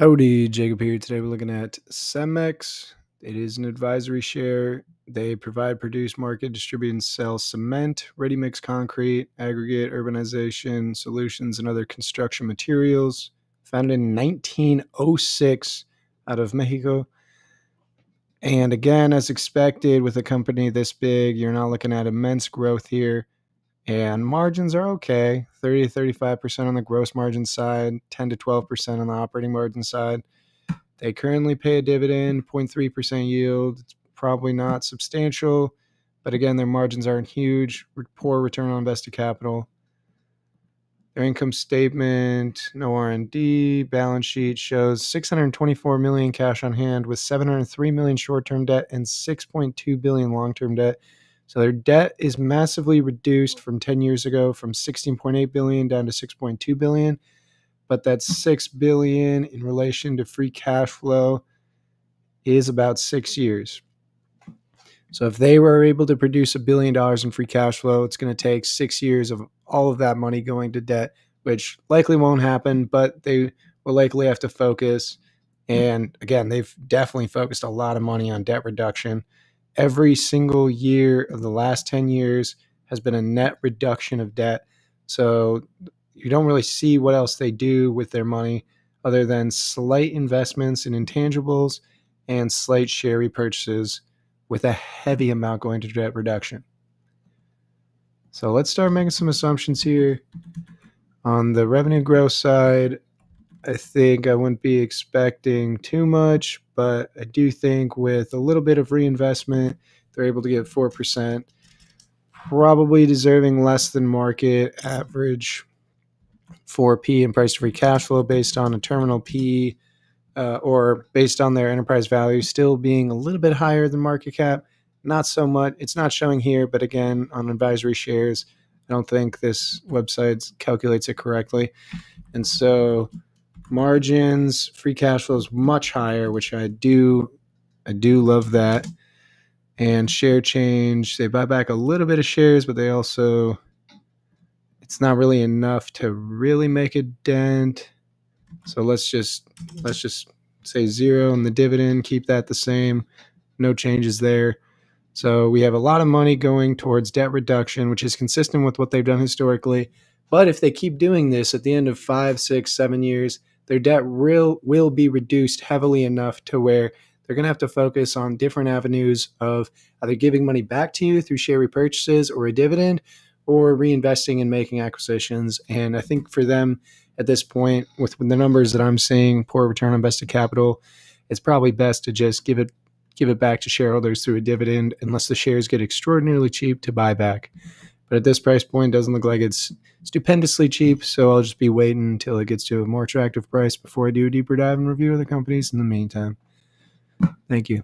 Howdy, Jacob here. Today we're looking at Cemex. It is an advisory share. They provide, produce, market, distribute, and sell cement, ready-mix concrete, aggregate, urbanization solutions, and other construction materials. Founded in 1906 out of Mexico. And again, as expected, with a company this big, you're not looking at immense growth here. And margins are okay, 30 to 35% on the gross margin side, 10 to 12% on the operating margin side. They currently pay a dividend, 0.3% yield. It's probably not substantial, but again, their margins aren't huge. Poor return on invested capital. Their income statement, no R&D, balance sheet shows $624 million cash on hand with $703 million short-term debt and $6.2 billion long-term debt. So their debt is massively reduced from 10 years ago, from $16.8 billion down to $6.2 billion. But that $6 billion in relation to free cash flow is about 6 years. So if they were able to produce $1 billion in free cash flow, it's going to take 6 years of all of that money going to debt, which likely won't happen, but they will likely have to focus. And again, they've definitely focused a lot of money on debt reduction. Every single year of the last 10 years has been a net reduction of debt. So you don't really see what else they do with their money other than slight investments in intangibles and slight share repurchases with a heavy amount going to debt reduction. So let's start making some assumptions here. On the revenue growth side, I think I wouldn't be expecting too much, but I do think with a little bit of reinvestment, they're able to get 4%, probably deserving less than market average 4P and price to free cash flow based on a terminal P or based on their enterprise value still being a little bit higher than market cap. Not so much. It's not showing here, but again, on advisory shares, I don't think this website calculates it correctly. And so margins, free cash flow is much higher, which I do love that. And share change, they buy back a little bit of shares, but they also, it's not really enough to really make a dent. So let's just say 0 on the dividend, keep that the same, no changes there. So we have a lot of money going towards debt reduction, which is consistent with what they've done historically. But if they keep doing this at the end of 5, 6, 7 years, their debt will be reduced heavily enough to where they're going to have to focus on different avenues of either giving money back to you through share repurchases or a dividend, or reinvesting and making acquisitions. And I think for them at this point, with the numbers that I'm seeing, poor return on invested capital, it's probably best to just give it back to shareholders through a dividend unless the shares get extraordinarily cheap to buy back. But at this price point, it doesn't look like it's stupendously cheap, so I'll just be waiting until it gets to a more attractive price before I do a deeper dive and review of the companies in the meantime. Thank you.